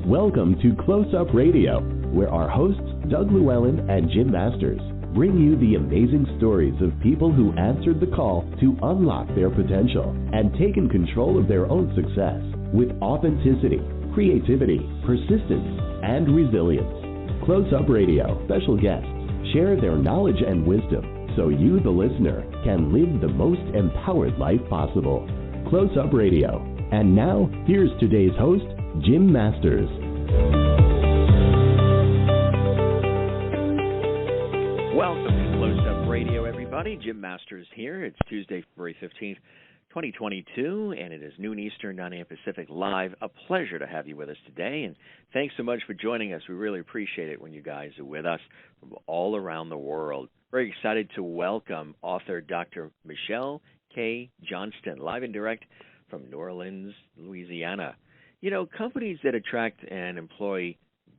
Welcome to Close Up Radio, where our hosts, Doug Llewellyn and Jim Masters, bring you the amazing stories of people who answered the call to unlock their potential and taken control of their own success with authenticity, creativity, persistence, and resilience. Close Up Radio special guests share their knowledge and wisdom so you, the listener, can live the most empowered life possible. Close Up Radio. And now, here's today's host, Jim Masters. Welcome to Close Up Radio, everybody. Jim Masters here. It's Tuesday, February 15th, 2022, and it is noon Eastern, 9 a.m. Pacific live. A pleasure to have you with us today, and thanks so much for joining us. We really appreciate it when you guys are with us from all around the world. Very excited to welcome author Dr. Michelle K. Johnston, live and direct from New Orleans, Louisiana. You know, companies that attract and employ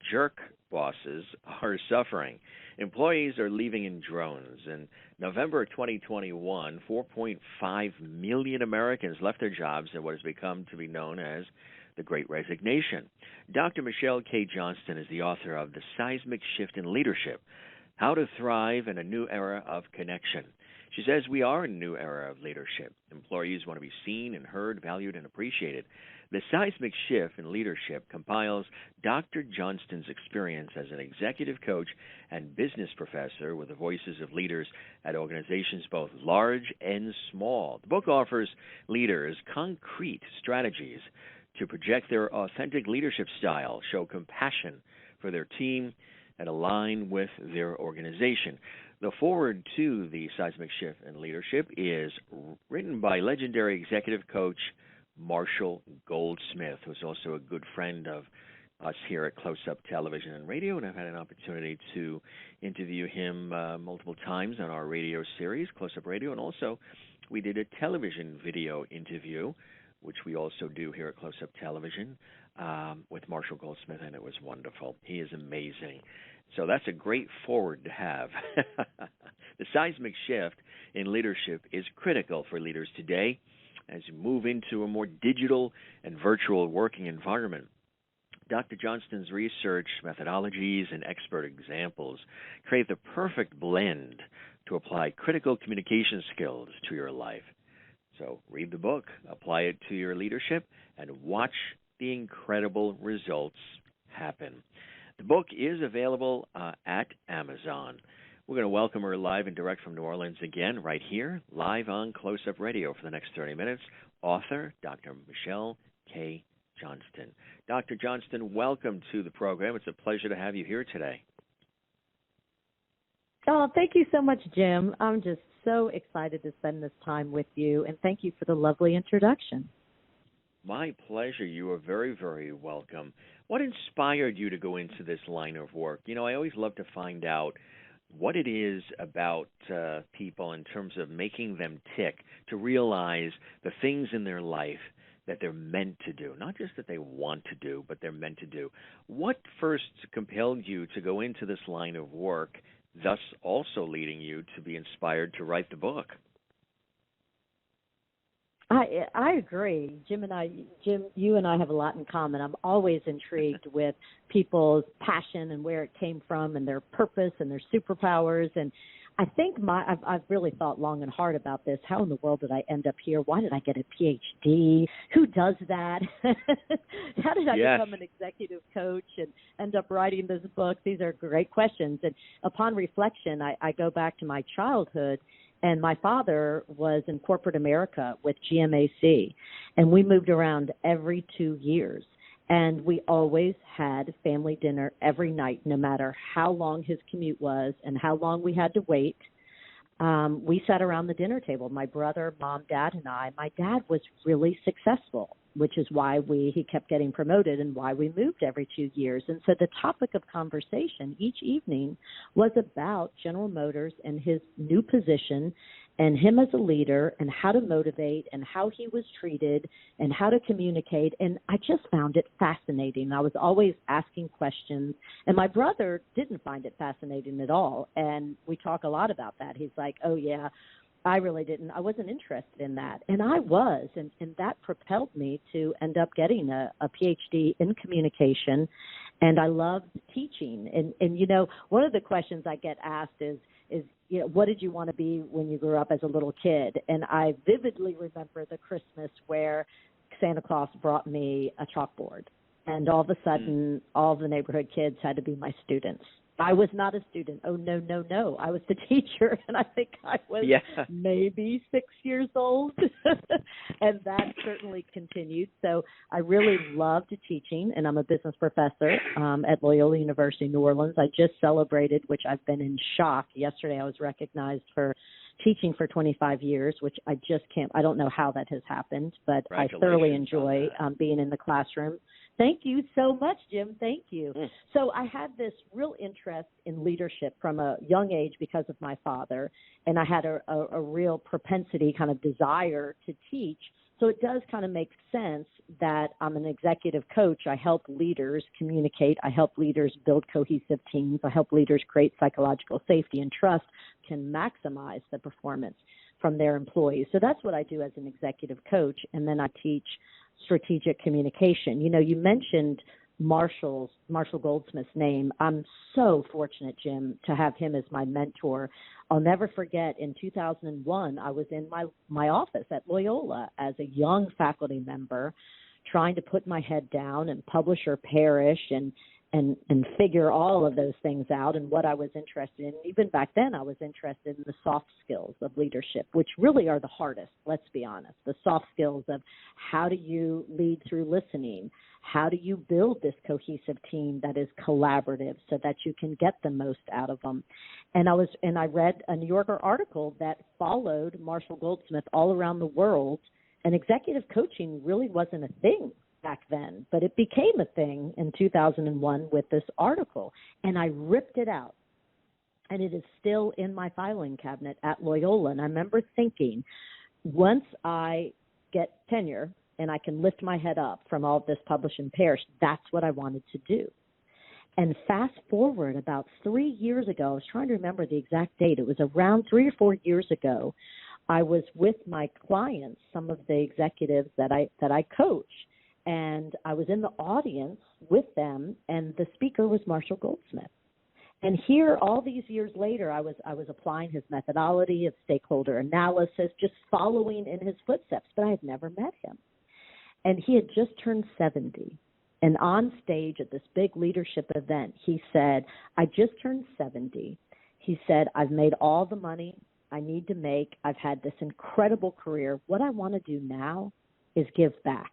jerk bosses are suffering. Employees are leaving in drones. In November 2021, 4.5 million Americans left their jobs in what has become to be known as the Great Resignation. Dr. Michelle K. Johnston is the author of The Seismic Shift in Leadership, How to Thrive in a New Era of Connection. She says we are in a new era of leadership. Employees want to be seen and heard, valued, and appreciated. The Seismic Shift in Leadership compiles Dr. Johnston's experience as an executive coach and business professor with the voices of leaders at organizations both large and small. The book offers leaders concrete strategies to project their authentic leadership style, show compassion for their team, and align with their organization. The foreword to the Seismic Shift in Leadership is written by legendary executive coach Marshall Goldsmith, who's also a good friend of us here at Close Up Television and Radio, and I've had an opportunity to interview him multiple times on our radio series, Close Up Radio, and also we did a television video interview, which we also do here at Close Up Television, with Marshall Goldsmith, and it was wonderful. He is amazing. So that's a great forward to have. The seismic shift in leadership is critical for leaders today as you move into a more digital and virtual working environment. Dr. Johnston's research methodologies and expert examples create the perfect blend to apply critical communication skills to your life. So read the book, apply it to your leadership, and watch the incredible results happen. The book is available at Amazon. We're going to welcome her live and direct from New Orleans again, right here, live on Close Up Radio for the next 30 minutes. Author, Dr. Michelle K. Johnston. Dr. Johnston, welcome to the program. It's a pleasure to have you here today. Oh, thank you so much, Jim. I'm just so excited to spend this time with you, and thank you for the lovely introduction. My pleasure. You are very, very welcome. What inspired you to go into this line of work? You know, I always love to find out what it is about people in terms of making them tick, to realize the things in their life that they're meant to do, not just that they want to do, but they're meant to do. What first compelled you to go into this line of work, thus also leading you to be inspired to write the book? I agree. Jim, you and I have a lot in common. I'm always intrigued with people's passion and where it came from and their purpose and their superpowers. And I think I've really thought long and hard about this. How in the world did I end up here? Why did I get a PhD? Who does that? How did I become an executive coach and end up writing this book? These are great questions. And upon reflection, I go back to my childhood. And my father was in corporate America with GMAC, and we moved around every 2 years. And we always had family dinner every night, no matter how long his commute was and how long we had to wait. We sat around the dinner table, my brother, mom, dad, and I. My dad was really successful, which is why he kept getting promoted and why we moved every 2 years. And so the topic of conversation each evening was about General Motors and his new position and him as a leader and how to motivate and how he was treated and how to communicate. And I just found it fascinating. I was always asking questions. And my brother didn't find it fascinating at all. And we talk a lot about that. He's like, oh, yeah, I really didn't. I wasn't interested in that. And I was. And that propelled me to end up getting a PhD in communication. And I loved teaching. And, you know, one of the questions I get asked is, you know, what did you want to be when you grew up as a little kid? And I vividly remember the Christmas where Santa Claus brought me a chalkboard. And all of a sudden, all the neighborhood kids had to be my students. I was not a student. Oh, no, no, no. I was the teacher, and I think I was maybe 6 years old. And that certainly continued. So I really loved teaching, and I'm a business professor at Loyola University, New Orleans. I just celebrated, which I've been in shock. Yesterday I was recognized for teaching for 25 years, which I just can't, I don't know how that has happened, but I thoroughly enjoy being in the classroom. Thank you so much, Jim. Thank you. So I had this real interest in leadership from a young age because of my father, and I had a real propensity, kind of desire to teach. So it does kind of make sense that I'm an executive coach. I help leaders communicate. I help leaders build cohesive teams. I help leaders create psychological safety and trust, can maximize the performance from their employees. So that's what I do as an executive coach. And then I teach strategic communication. You know, you mentioned Marshall Goldsmith's name. I'm so fortunate, Jim, to have him as my mentor. I'll never forget, in 2001, I was in my office at Loyola as a young faculty member, trying to put my head down and publish or perish and figure all of those things out and what I was interested in. Even back then, I was interested in the soft skills of leadership, which really are the hardest, let's be honest. The soft skills of how do you lead through listening? How do you build this cohesive team that is collaborative so that you can get the most out of them? And I read a New Yorker article that followed Marshall Goldsmith all around the world, and executive coaching really wasn't a thing back then, but it became a thing in 2001 with this article, and I ripped it out, and it is still in my filing cabinet at Loyola. And I remember thinking, once I get tenure and I can lift my head up from all this publish and perish, that's what I wanted to do. And fast forward about 3 years ago, I was trying to remember the exact date. It was around 3 or 4 years ago. I was with my clients, some of the executives that I coach, and I was in the audience with them, and the speaker was Marshall Goldsmith. And here, all these years later, I was applying his methodology of stakeholder analysis, just following in his footsteps, but I had never met him. And he had just turned 70. And on stage at this big leadership event, he said, I just turned 70. He said, I've made all the money I need to make. I've had this incredible career. What I want to do now is give back.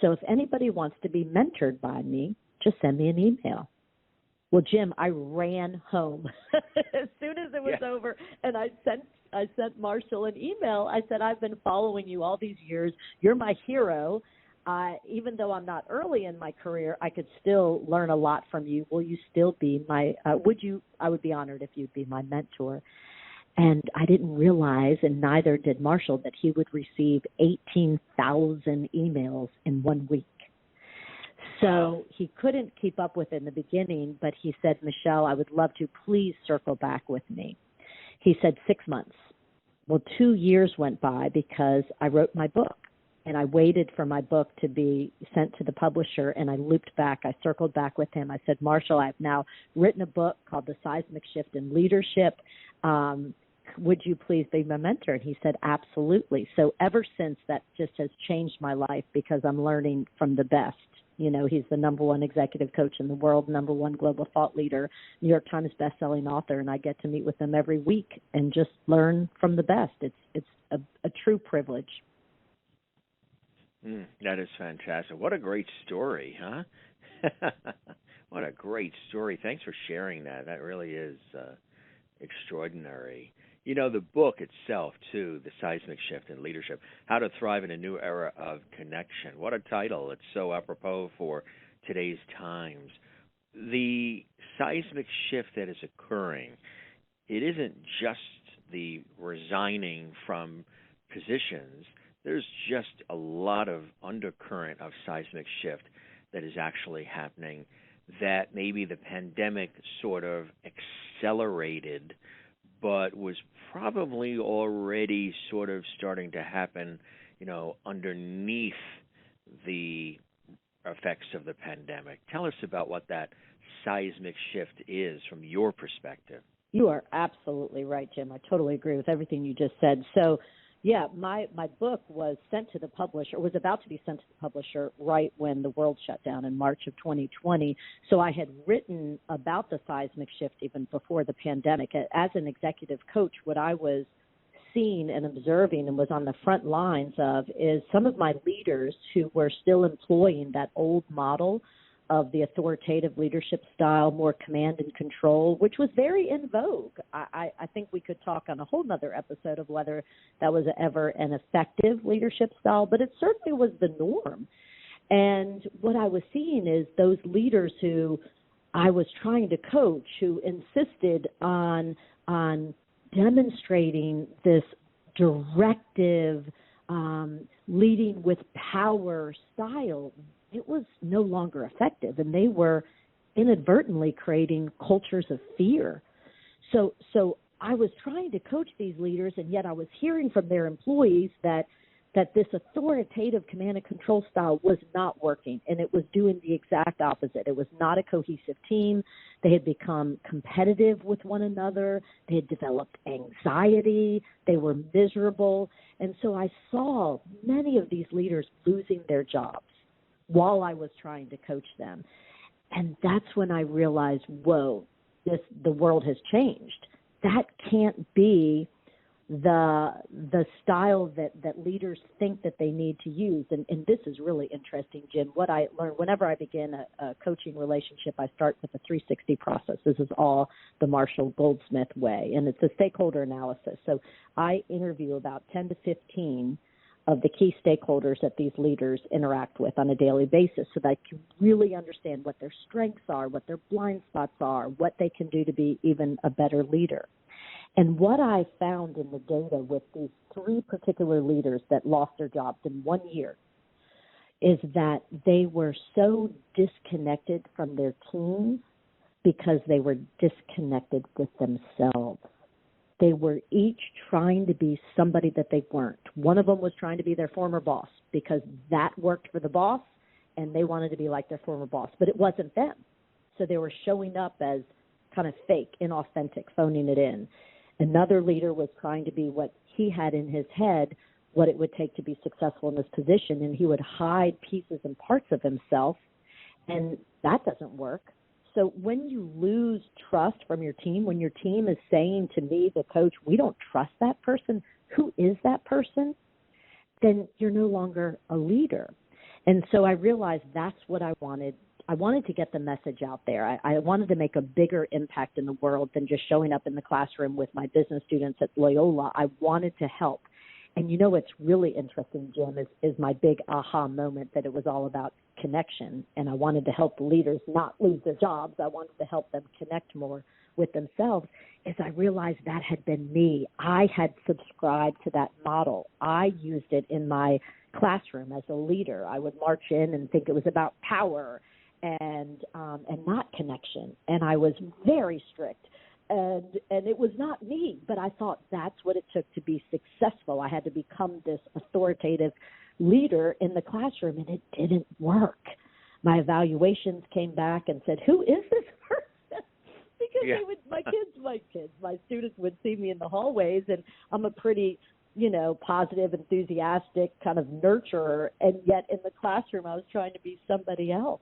So if anybody wants to be mentored by me, just send me an email. Well, Jim, I ran home as soon as it was over, and I sent Marshall an email. I said, I've been following you all these years. You're my hero. Even though I'm not early in my career, I could still learn a lot from you. Will you still be my, I would be honored if you'd be my mentor. And I didn't realize, and neither did Marshall, that he would receive 18,000 emails in 1 week. So he couldn't keep up with it in the beginning, but he said, Michelle, I would love to. Please circle back with me. He said 6 months. Well, 2 years went by because I wrote my book, and I waited for my book to be sent to the publisher, and I looped back. I circled back with him. I said, Marshall, I've now written a book called The Seismic Shift in Leadership. Would you please be my mentor? And he said, absolutely. So ever since, that just has changed my life because I'm learning from the best. You know, he's the #1 executive coach in the world, #1 global thought leader, New York Times bestselling author, and I get to meet with him every week and just learn from the best. It's a true privilege. That is fantastic. What a great story, huh? What a great story. Thanks for sharing that. That really is extraordinary. You know, the book itself, too, The Seismic Shift in Leadership, How to Thrive in a New Era of Connection. What a title. It's so apropos for today's times. The seismic shift that is occurring, it isn't just the resigning from positions. There's just a lot of undercurrent of seismic shift that is actually happening that maybe the pandemic sort of accelerated, but was probably already sort of starting to happen, underneath the effects of the pandemic. Tell us about what that seismic shift is from your perspective. You are absolutely right, Jim. I totally agree with everything you just said. So, yeah, my book was sent to the publisher, was about to be sent to the publisher right when the world shut down in March of 2020. So I had written about the seismic shift even before the pandemic. As an executive coach, what I was seeing and observing and was on the front lines of is some of my leaders who were still employing that old model of the authoritative leadership style, more command and control, which was very in vogue. I think we could talk on a whole nother episode of whether that was ever an effective leadership style, but it certainly was the norm. And what I was seeing is those leaders who I was trying to coach who insisted on demonstrating this directive, leading with power style, it was no longer effective, and they were inadvertently creating cultures of fear. So I was trying to coach these leaders, and yet I was hearing from their employees that this authoritative command and control style was not working, and it was doing the exact opposite. It was not a cohesive team. They had become competitive with one another. They had developed anxiety. They were miserable. And so I saw many of these leaders losing their jobs while I was trying to coach them. And that's when I realized, whoa, the world has changed. That can't be the style that leaders think that they need to use. And this is really interesting, Jim. What I learned whenever I begin a coaching relationship, I start with a 360 process. This is all the Marshall Goldsmith way, and it's a stakeholder analysis. So I interview about 10 to 15 of the key stakeholders that these leaders interact with on a daily basis so that I can really understand what their strengths are, what their blind spots are, what they can do to be even a better leader. And what I found in the data with these three particular leaders that lost their jobs in 1 year is that they were so disconnected from their teams because they were disconnected with themselves. They were each trying to be somebody that they weren't. One of them was trying to be their former boss because that worked for the boss, and they wanted to be like their former boss, but it wasn't them. So they were showing up as kind of fake, inauthentic, phoning it in. Another leader was trying to be what he had in his head, what it would take to be successful in this position, and he would hide pieces and parts of himself, and that doesn't work. So when you lose trust from your team, when your team is saying to me, the coach, we don't trust that person, who is that person? Then you're no longer a leader. And so I realized that's what I wanted. I wanted to get the message out there. I wanted to make a bigger impact in the world than just showing up in the classroom with my business students at Loyola. I wanted to help. And you know what's really interesting, Jim, is my big aha moment that it was all about connection. And I wanted to help the leaders not lose their jobs. I wanted to help them connect more with themselves. As I realized that had been me. I had subscribed to that model. I used it in my classroom as a leader. I would march in and think it was about power and not connection. And I was very strict. And it was not me, but I thought that's what it took to be successful. I had to become this authoritative leader in the classroom, and it didn't work. My evaluations came back and said, who is this person? Because my students would see me in the hallways, and I'm a pretty, positive, enthusiastic kind of nurturer, and yet in the classroom I was trying to be somebody else.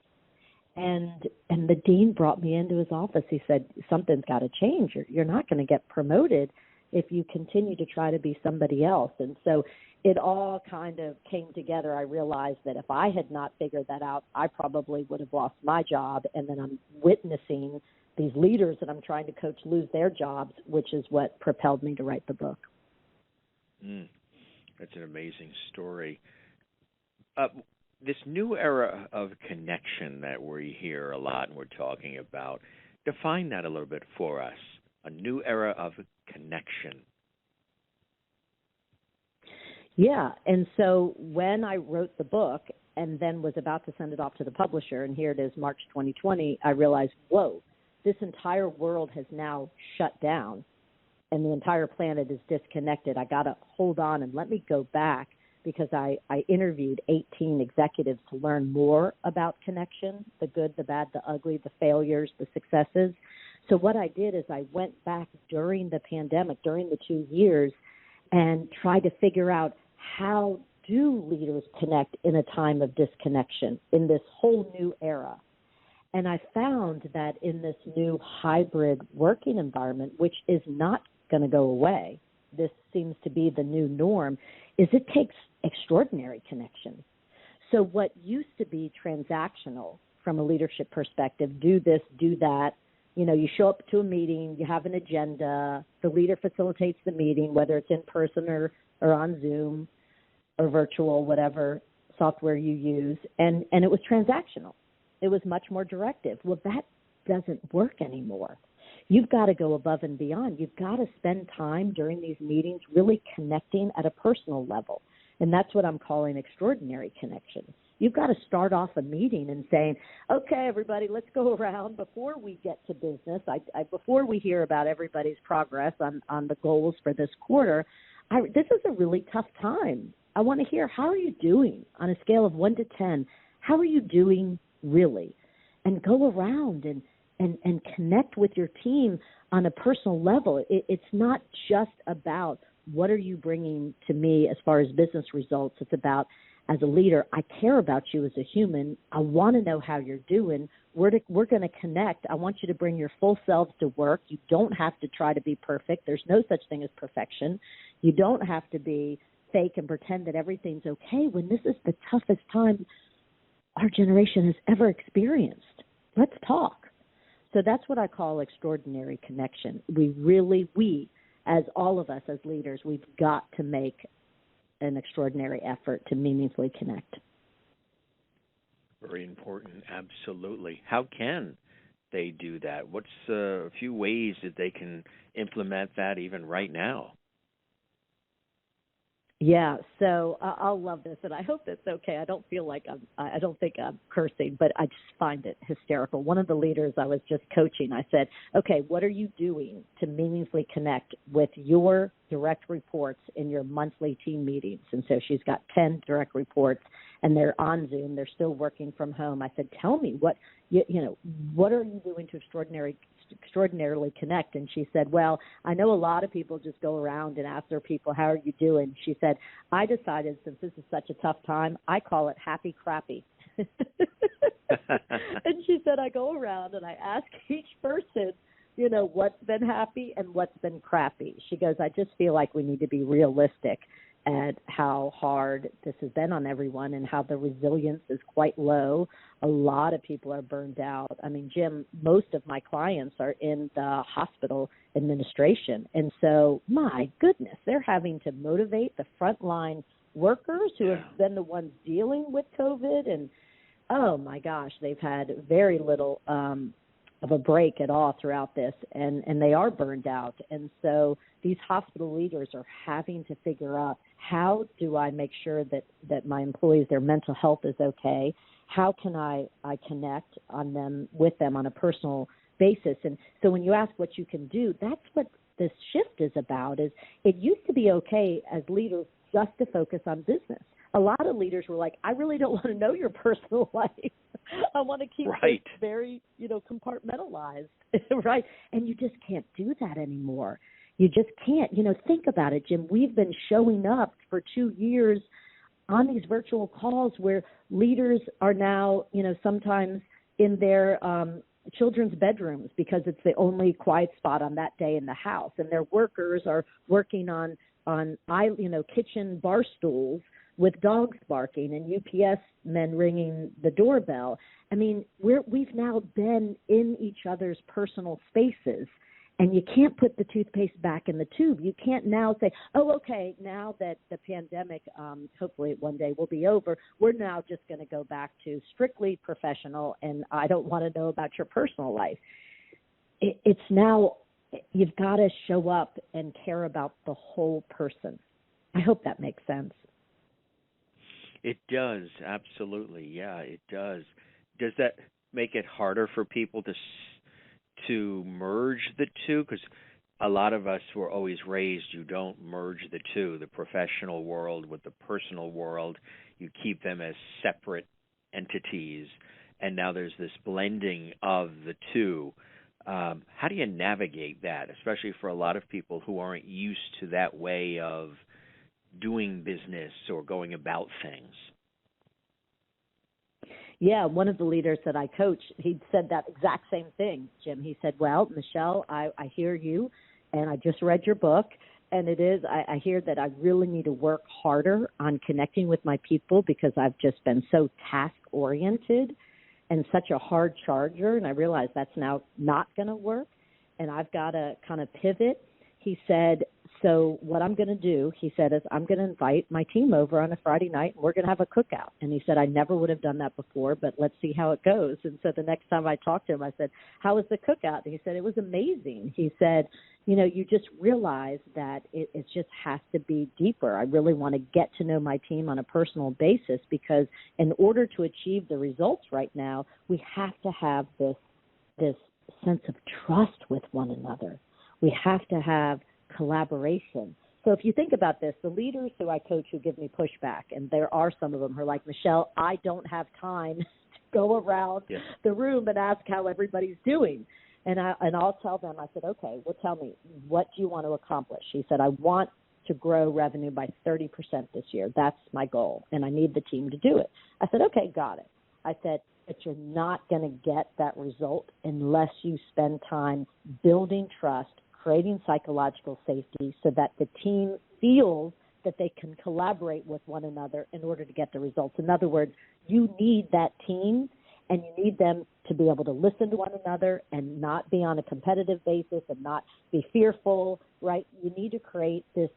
And the dean brought me into his office. He said, something's got to change. You're not going to get promoted if you continue to try to be somebody else. And so it all kind of came together. I realized that if I had not figured that out, I probably would have lost my job. And then I'm witnessing these leaders that I'm trying to coach lose their jobs, which is what propelled me to write the book. That's an amazing story. This new era of connection that we hear a lot and we're talking about, define that a little bit for us, a new era of connection. Yeah, and so when I wrote the book and then was about to send it off to the publisher, and here it is, March 2020, I realized, whoa, this entire world has now shut down. and the entire planet is disconnected. I got to hold on and let me go back, because I interviewed 18 executives to learn more about connection, the good, the bad, the ugly, the failures, the successes. So what I did is I went back during the pandemic, during the 2 years, and tried to figure out, how do leaders connect in a time of disconnection in this whole new era? And I found that in this new hybrid working environment, which is not going to go away, this seems to be the new norm, is it takes extraordinary connection. So what used to be transactional from a leadership perspective, do this, do that, you show up to a meeting, you have an agenda, the leader facilitates the meeting, whether it's in person or on Zoom or virtual, whatever software you use, and it was transactional. It was much more directive. Well, that doesn't work anymore. You've got to go above and beyond. You've got to spend time during these meetings really connecting at a personal level. And that's what I'm calling extraordinary connection. You've got to start off a meeting and saying, okay, everybody, let's go around before we get to business. Before we hear about everybody's progress on the goals for this quarter, this is a really tough time. I want to hear, how are you doing on a scale of 1 to 10? How are you doing really? And go around and connect with your team on a personal level. It's not just about what are you bringing to me as far as business results. It's about, as a leader, I care about you as a human. I want to know how you're doing. We're going to connect. I want you to bring your full selves to work. You don't have to try to be perfect. There's no such thing as perfection. You don't have to be fake and pretend that everything's okay when this is the toughest time our generation has ever experienced. Let's talk. So that's what I call extraordinary connection. We, as all of us as leaders, we've got to make an extraordinary effort to meaningfully connect. Very important, absolutely. How can they do that? What's a few ways that they can implement that even right now? Yeah, so I'll love this, and I hope it's okay. I don't think I'm cursing, but I just find it hysterical. One of the leaders I was just coaching, I said, okay, what are you doing to meaningfully connect with your direct reports in your monthly team meetings? And so she's got 10 direct reports, and they're on Zoom. They're still working from home. I said, tell me, what are you doing to extraordinarily connect? And she said, well, I know a lot of people just go around and ask their people, how are you doing? She said, I decided, since this is such a tough time, I call it happy crappy. And she said, I go around and I ask each person, what's been happy and what's been crappy. She goes, I just feel like we need to be realistic at how hard this has been on everyone and how the resilience is quite low. A lot of people are burned out. I mean, Jim, most of my clients are in the hospital administration. And so, my goodness, they're having to motivate the frontline workers who have been the ones dealing with COVID. And, oh, my gosh, they've had very little of a break at all throughout this, and they are burned out. And so these hospital leaders are having to figure out, how do I make sure that my employees, their mental health is okay? How can I connect with them on a personal basis? And so when you ask what you can do, that's what this shift is about. Is it used to be okay as leaders just to focus on business. A lot of leaders were like, I really don't want to know your personal life. I want to keep it very, compartmentalized, right? And you just can't do that anymore. You just can't. Think about it, Jim. We've been showing up for 2 years on these virtual calls where leaders are now, sometimes in their children's bedrooms because it's the only quiet spot on that day in the house, and their workers are working on kitchen bar stools with dogs barking and UPS men ringing the doorbell. I mean, we've now been in each other's personal spaces, and you can't put the toothpaste back in the tube. You can't now say, oh, okay, now that the pandemic, hopefully one day will be over, we're now just going to go back to strictly professional, and I don't want to know about your personal life. It's now, you've got to show up and care about the whole person. I hope that makes sense. It does, absolutely. Yeah, it does. Does that make it harder for people to merge the two? Because a lot of us were always raised, you don't merge the two, the professional world with the personal world. You keep them as separate entities. And now there's this blending of the two. How do you navigate that, especially for a lot of people who aren't used to that way of doing business or going about things? Yeah, one of the leaders that I coach, he said that exact same thing, Jim. He said, well, Michelle, I hear you, and I just read your book, and I hear that I really need to work harder on connecting with my people because I've just been so task-oriented and such a hard charger, and I realize that's now not going to work, and I've got to kind of pivot. He said, so what I'm going to do, he said, is I'm going to invite my team over on a Friday night, and we're going to have a cookout. And he said, I never would have done that before, but let's see how it goes. And so the next time I talked to him, I said, how was the cookout? And he said, it was amazing. He said, you know, you just realize that it just has to be deeper. I really want to get to know my team on a personal basis because in order to achieve the results right now, we have to have this sense of trust with one another. We have to have collaboration. So if you think about this, the leaders who I coach who give me pushback, and there are some of them who are like, Michelle, I don't have time to go around the room and ask how everybody's doing. And I'll tell them, I said, okay, well, tell me, what do you want to accomplish? He said, I want to grow revenue by 30% this year. That's my goal, and I need the team to do it. I said, okay, got it. I said, but you're not going to get that result unless you spend time building trust, creating psychological safety so that the team feels that they can collaborate with one another in order to get the results. In other words, you need that team, and you need them to be able to listen to one another and not be on a competitive basis and not be fearful, right? You need to create this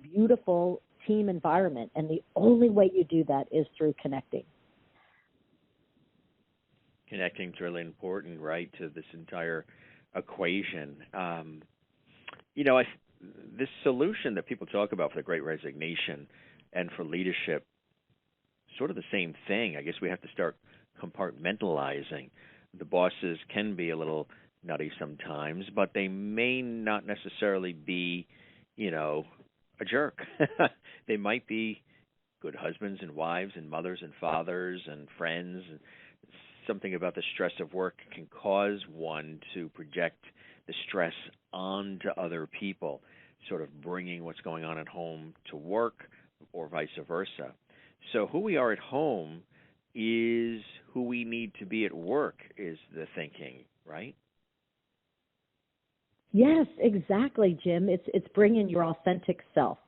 beautiful team environment, and the only way you do that is through connecting. Connecting is really important, right, to this entire equation. This solution that people talk about for the Great Resignation and for leadership, sort of the same thing. I guess we have to start compartmentalizing. The bosses can be a little nutty sometimes, but they may not necessarily be, a jerk. They might be good husbands and wives and mothers and fathers and friends. Something about the stress of work can cause one to project the stress onto other people, sort of bringing what's going on at home to work or vice versa. So who we are at home is who we need to be at work is the thinking, right? Yes, exactly, Jim. It's bringing your authentic self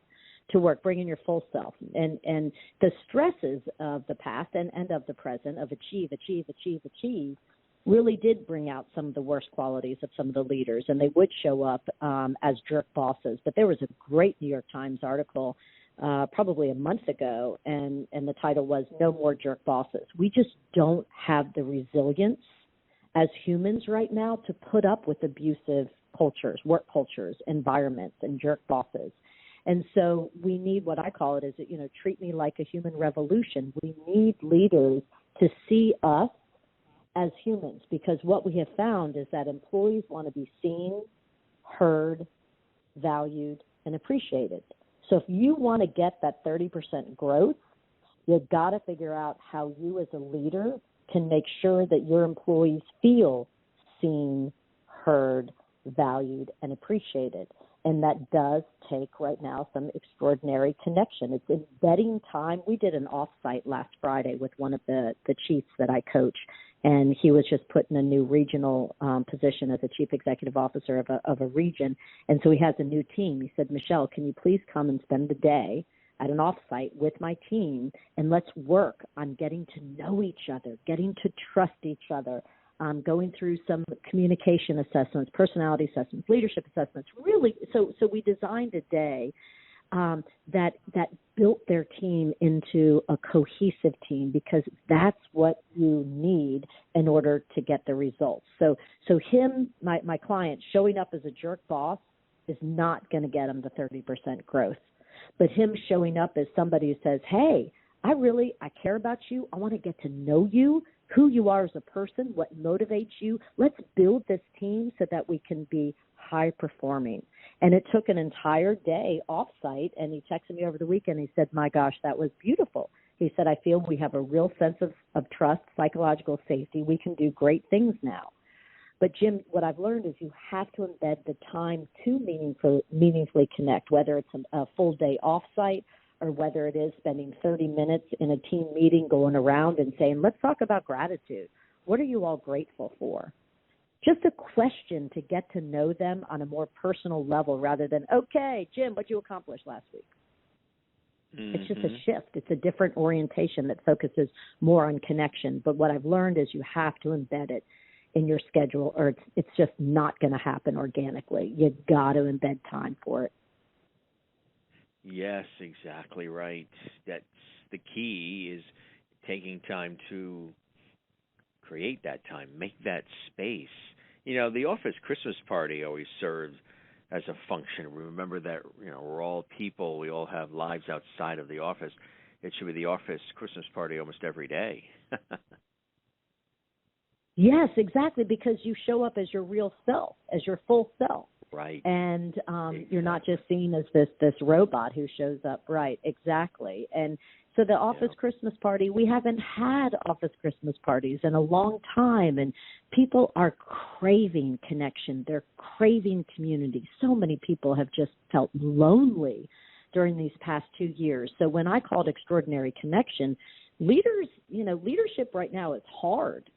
to work, bringing your full self. And the stresses of the past and of the present of achieve, really did bring out some of the worst qualities of some of the leaders, and they would show up as jerk bosses. But there was a great New York Times article probably a month ago, and the title was No More Jerk Bosses. We just don't have the resilience as humans right now to put up with abusive cultures, work cultures, environments, and jerk bosses. And so we need what I call it is, treat me like a human revolution. We need leaders to see us as humans, because what we have found is that employees want to be seen, heard, valued, and appreciated. So if you want to get that 30% growth, you've got to figure out how you as a leader can make sure that your employees feel seen, heard, valued, and appreciated. And that does take right now some extraordinary connection. It's embedding time. We did an offsite last Friday with one of the chiefs that I coach, and he was just put in a new regional position as a chief executive officer of a region. And so he has a new team. He said, Michelle, can you please come and spend the day at an offsite with my team, and let's work on getting to know each other, getting to trust each other, going through some communication assessments, personality assessments, leadership assessments. Really, so we designed a day that built their team into a cohesive team, because that's what you need in order to get the results. So him, my client, showing up as a jerk boss is not going to get him the 30% growth. But him showing up as somebody who says, hey, I care about you. I want to get to know you, who you are as a person, what motivates you. Let's build this team so that we can be high performing. And it took an entire day off-site, and he texted me over the weekend. He said, my gosh, that was beautiful. He said, I feel we have a real sense of trust, psychological safety. We can do great things now. But, Jim, what I've learned is you have to embed the time to meaningfully connect, whether it's a full day off-site or whether it is spending 30 minutes in a team meeting going around and saying, let's talk about gratitude. What are you all grateful for? Just a question to get to know them on a more personal level rather than, okay, Jim, what'd you accomplish last week? Mm-hmm. It's just a shift. It's a different orientation that focuses more on connection. But what I've learned is you have to embed it in your schedule, or it's just not going to happen organically. You got to embed time for it. Yes, exactly right. That's the key, is taking time to create that time, make that space. You know, the office Christmas party always serves as a function. Remember that, you know, we're all people. We all have lives outside of the office. It should be the office Christmas party almost every day. Yes, exactly, because you show up as your real self, as your full self. Right. And you're not just seen as this robot who shows up. Right, exactly. And so the office Christmas party, we haven't had office Christmas parties in a long time, and people are craving connection. They're craving community. So many people have just felt lonely during these past 2 years. So when I called Extraordinary Connection, leadership right now is hard.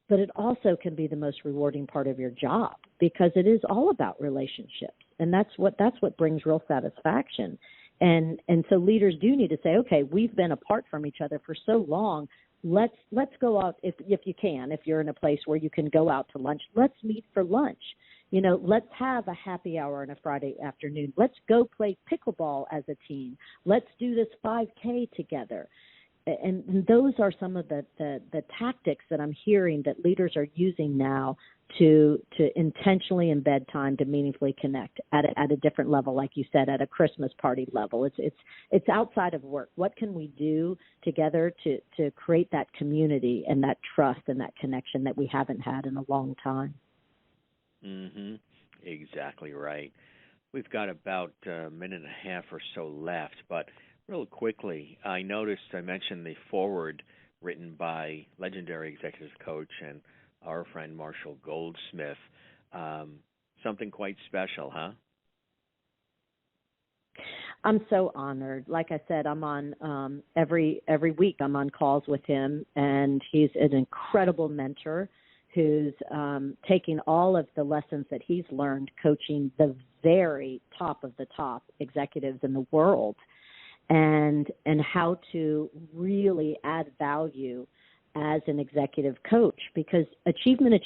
But it also can be the most rewarding part of your job because it is all about relationships, and that's what brings real satisfaction. And so leaders do need to say, okay, we've been apart from each other for so long. Let's go out if you can. If you're in a place where you can go out to lunch, let's meet for lunch. You know, let's have a happy hour on a Friday afternoon. Let's go play pickleball as a team. Let's do this 5K together. And those are some of the tactics that I'm hearing that leaders are using now to intentionally embed time to meaningfully connect at a different level, like you said, at a Christmas party level. It's outside of work. What can we do together to create that community and that trust and that connection that we haven't had in a long time? Mm-hmm. Exactly right. We've got about a minute and a half or so left, but real quickly, I mentioned the foreword written by legendary executive coach and our friend Marshall Goldsmith. Something quite special, huh? I'm so honored. Like I said, I'm on every week. I'm on calls with him, and he's an incredible mentor who's taking all of the lessons that he's learned coaching the very top of the top executives in the world, and how to really add value as an executive coach, because achievement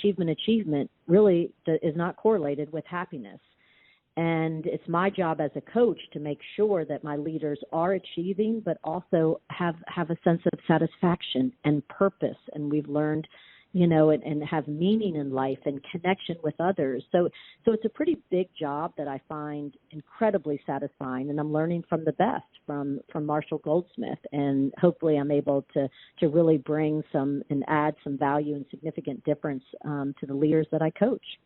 really is not correlated with happiness. And it's my job as a coach to make sure that my leaders are achieving, but also have a sense of satisfaction and purpose. And we've learned, and have meaning in life and connection with others. So it's a pretty big job that I find incredibly satisfying, and I'm learning from the best, from Marshall Goldsmith, and hopefully I'm able to really bring some and add some value and significant difference to the leaders that I coach.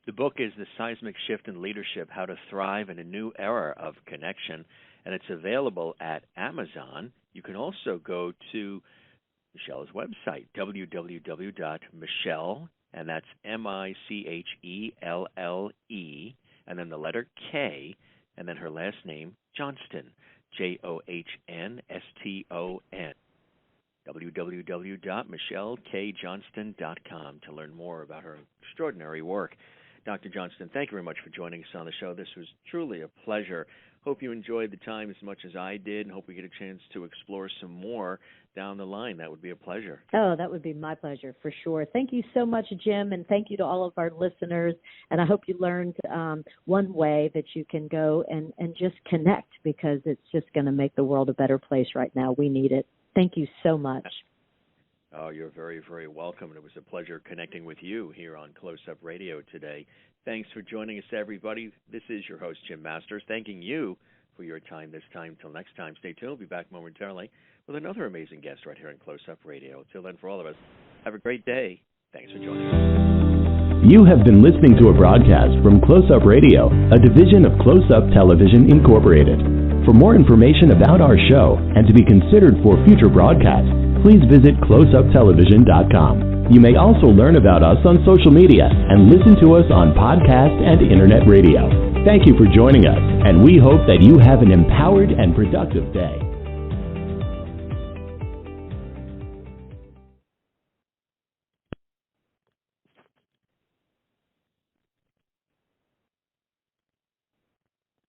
The book is The Seismic Shift in Leadership, How to Thrive in a New Era of Connection, and it's available at Amazon. You can also go to Michelle's website, www.michelle, and that's Michelle, and then the letter K, and then her last name, Johnston, Johnston, www.michellekjohnston.com to learn more about her extraordinary work. Dr. Johnston, thank you very much for joining us on the show. This was truly a pleasure. Hope you enjoyed the time as much as I did, and hope we get a chance to explore some more down the line. That would be a pleasure. Oh, that would be my pleasure, for sure. Thank you so much, Jim, and thank you to all of our listeners. And I hope you learned one way that you can go and just connect, because it's just going to make the world a better place right now. We need it. Thank you so much. Oh, you're very, very welcome. And it was a pleasure connecting with you here on Close Up Radio today. Thanks for joining us, everybody. This is your host, Jim Masters, thanking you for your time this time. Till next time, stay tuned. We'll be back momentarily with another amazing guest right here on Close Up Radio. Till then, for all of us, have a great day. Thanks for joining us. You have been listening to a broadcast from Close Up Radio, a division of Close Up Television Incorporated. For more information about our show and to be considered for future broadcasts, please visit closeuptelevision.com. You may also learn about us on social media and listen to us on podcast and internet radio. Thank you for joining us, and we hope that you have an empowered and productive day.